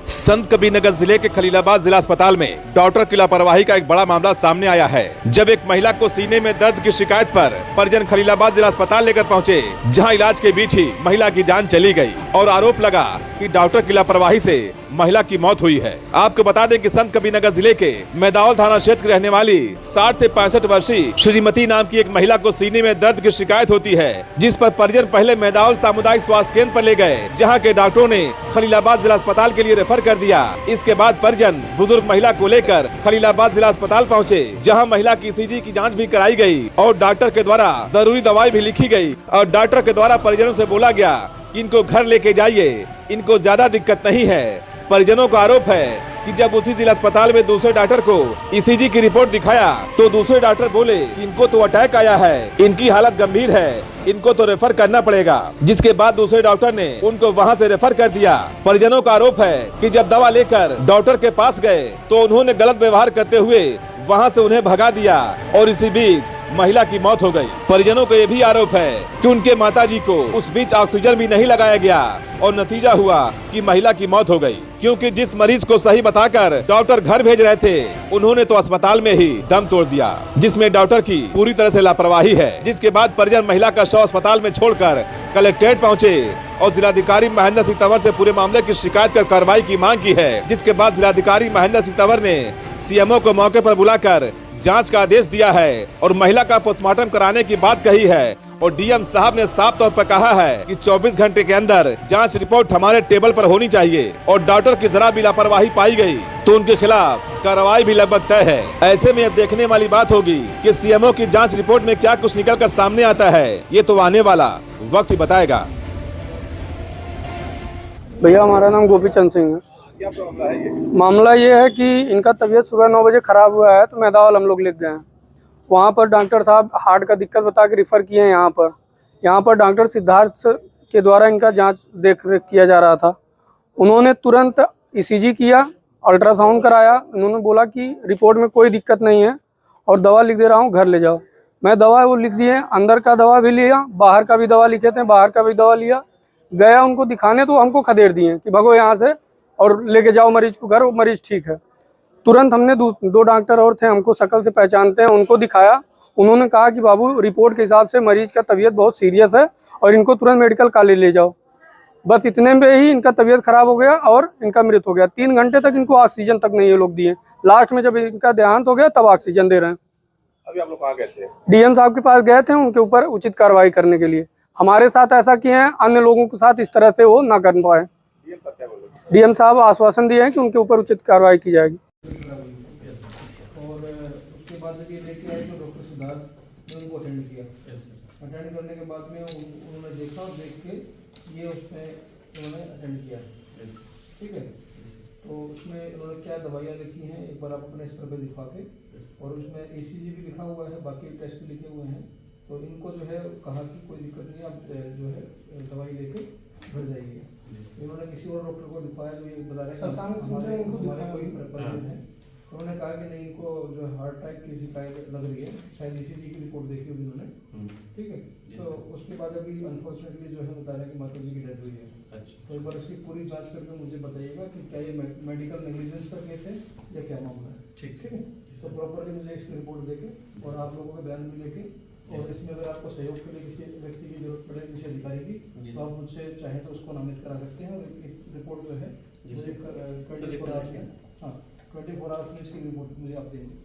संत कबीरनगर जिले के खलीलाबाद जिला अस्पताल में डॉक्टर की लापरवाही का एक बड़ा मामला सामने आया है। जब एक महिला को सीने में दर्द की शिकायत पर परिजन खलीलाबाद जिला अस्पताल लेकर पहुंचे, जहां इलाज के बीच ही महिला की जान चली गई और आरोप लगा कि डॉक्टर की लापरवाही से महिला की मौत हुई है। आपको बता दें कि संत कबीरनगर जिले के मैदावल थाना क्षेत्र की रहने वाली 60 से 65 वर्षीय श्रीमती नाम की एक महिला को सीने में दर्द की शिकायत होती है, जिस पर परिजन पहले मैदावल सामुदायिक स्वास्थ्य केंद्र पर ले गए, जहां के डॉक्टरों ने खलीलाबाद जिला अस्पताल के लिए रेफर कर दिया। इसके बाद परिजन बुजुर्ग महिला को लेकर खलीलाबाद जिला अस्पताल पहुंचे, जहां महिला की ईसीजी की जांच भी कराई गई और डॉक्टर के द्वारा जरूरी दवाई भी लिखी गई और डॉक्टर के द्वारा परिजनों से बोला गया कि इनको घर लेके जाइए, इनको ज्यादा दिक्कत नहीं है। परिजनों का आरोप है कि जब उसी जिला अस्पताल में दूसरे डॉक्टर को ईसीजी की रिपोर्ट दिखाया तो दूसरे डॉक्टर बोले कि इनको तो अटैक आया है, इनकी हालत गंभीर है, इनको तो रेफर करना पड़ेगा। जिसके बाद दूसरे डॉक्टर ने उनको वहां से रेफर कर दिया। परिजनों का आरोप है कि जब दवा लेकर डॉक्टर के पास गए तो उन्होंने गलत व्यवहार करते हुए वहां से उन्हें भगा दिया और इसी बीच महिला की मौत हो गई। परिजनों का ये भी आरोप है कि उनके माताजी को उस बीच ऑक्सीजन भी नहीं लगाया गया और नतीजा हुआ कि महिला की मौत हो गई, क्योंकि जिस मरीज को सही बताकर डॉक्टर घर भेज रहे थे उन्होंने तो अस्पताल में ही दम तोड़ दिया, जिसमें डॉक्टर की पूरी तरह से लापरवाही है। जिसके बाद परिजन महिला का शव अस्पताल में छोड़कर कलेक्ट्रेट पहुंचे और जिलाधिकारी महेंद्र सिंह तंवर से पूरे मामले की शिकायत कर कार्रवाई की मांग की है। जिसके बाद जिलाधिकारी महेंद्र सिंह तंवर ने सीएमओ को मौके पर बुलाकर जांच का आदेश दिया है और महिला का पोस्टमार्टम कराने की बात कही है और डीएम साहब ने साफ तौर पर कहा है कि 24 घंटे के अंदर जांच रिपोर्ट हमारे टेबल पर होनी चाहिए और डॉक्टर की जरा भी लापरवाही पाई गई तो उनके खिलाफ कार्रवाई भी लगभग तय है। ऐसे में देखने वाली बात होगी कि सीएमओ की जांच रिपोर्ट में क्या कुछ निकल कर सामने आता है, ये तो आने वाला वक्त ही बताएगा। भैया हमारा नाम गोपीचंद सिंह है। क्या मामला है ये? मामला ये है कि इनका तबीयत सुबह 9 बजे खराब हुआ है तो मैदावल हम लोग लेके गए हैं। वहाँ पर डॉक्टर साहब हार्ट का दिक्कत बता के रिफ़र किए हैं। यहाँ पर डॉक्टर सिद्धार्थ के द्वारा इनका जांच देख रेख किया जा रहा था। उन्होंने तुरंत ईसीजी किया, अल्ट्रासाउंड कराया। उन्होंने बोला कि रिपोर्ट में कोई दिक्कत नहीं है और दवा लिख दे रहा हूँ, घर ले जाओ। मैं दवा वो लिख दिए, अंदर का दवा भी लिया, बाहर का भी दवा लिखे थे, बाहर का भी दवा लिया। गया उनको दिखाने तो हमको खदेड़ दिए कि भगो यहाँ से और लेके जाओ मरीज को घर, वो मरीज ठीक है। तुरंत हमने दो डॉक्टर और थे, हमको शक्ल से पहचानते हैं, उनको दिखाया। उन्होंने कहा कि बाबू रिपोर्ट के हिसाब से मरीज का तबीयत बहुत सीरियस है और इनको तुरंत मेडिकल कॉलेज ले जाओ। बस इतने में ही इनका तबीयत खराब हो गया और इनका मृत्यु हो गया। 3 घंटे तक इनको ऑक्सीजन तक नहीं ये लोग दिए। लास्ट में जब इनका देहांत हो गया तब ऑक्सीजन दे रहे हैं। अभी आप लोग कहाँ गए थे? डीएम साहब के पास गए थे उनके ऊपर उचित कार्रवाई करने के लिए। हमारे साथ ऐसा किए हैं, अन्य लोगों के साथ इस तरह से वो ना कर पाए। डीएम साहब आश्वासन दिए हैं कि उनके ऊपर उचित कार्रवाई की जाएगी। और उसके बाद जब ये लेके आए तो डॉक्टर सिद्धार्थ ने उनको अटेंड किया। अटेंड करने के बाद में उन्होंने देखा और देख के ये उसमें उन्होंने अटेंड किया, ठीक है। तो उसमें उन्होंने क्या दवाइयाँ लिखी हैं एक बार आप अपने स्तर पर दिखा के, और उसमें ईसीजी भी लिखा हुआ है, बाकी टेस्ट भी लिखे हुए हैं। तो इनको जो है कहा कि कोई दिक्कत नहीं, आप जो है दवाई लेके घर जाइए। इन्होंने किसी और डॉक्टर को दिखाया जो ये बता रहे हैं हमारे कोई परिजन है। उन्होंने कहा कि नहीं, इनको जो हार्ट अटैक की शिकायत लग रही है, शायद ईसीजी की रिपोर्ट देखी होगी उन्होंने, ठीक है। तो उसके बाद अभी अनफॉर्चुनेटली जो है बता रहे हैं कि माता जी की डेथ हुई है। तो एक बार इसकी पूरी जांच करके मुझे बताइएगा कि क्या ये मेडिकल नेग्लिजेंस का केस है या क्या मामला है, ठीक है। तो प्रॉपरली मुझे इसकी रिपोर्ट देके और आप लोगों के बयान भी लेके, और इसमें अगर आपको सहयोग के लिए किसी व्यक्ति की जरूरत पड़े, किसी अधिकारी की, तो आप मुझसे चाहें तो उसको नामित करा सकते हैं। और एक रिपोर्ट जो है मुझे 24 आवर्स में इसकी रिपोर्ट मुझे आप देंगे।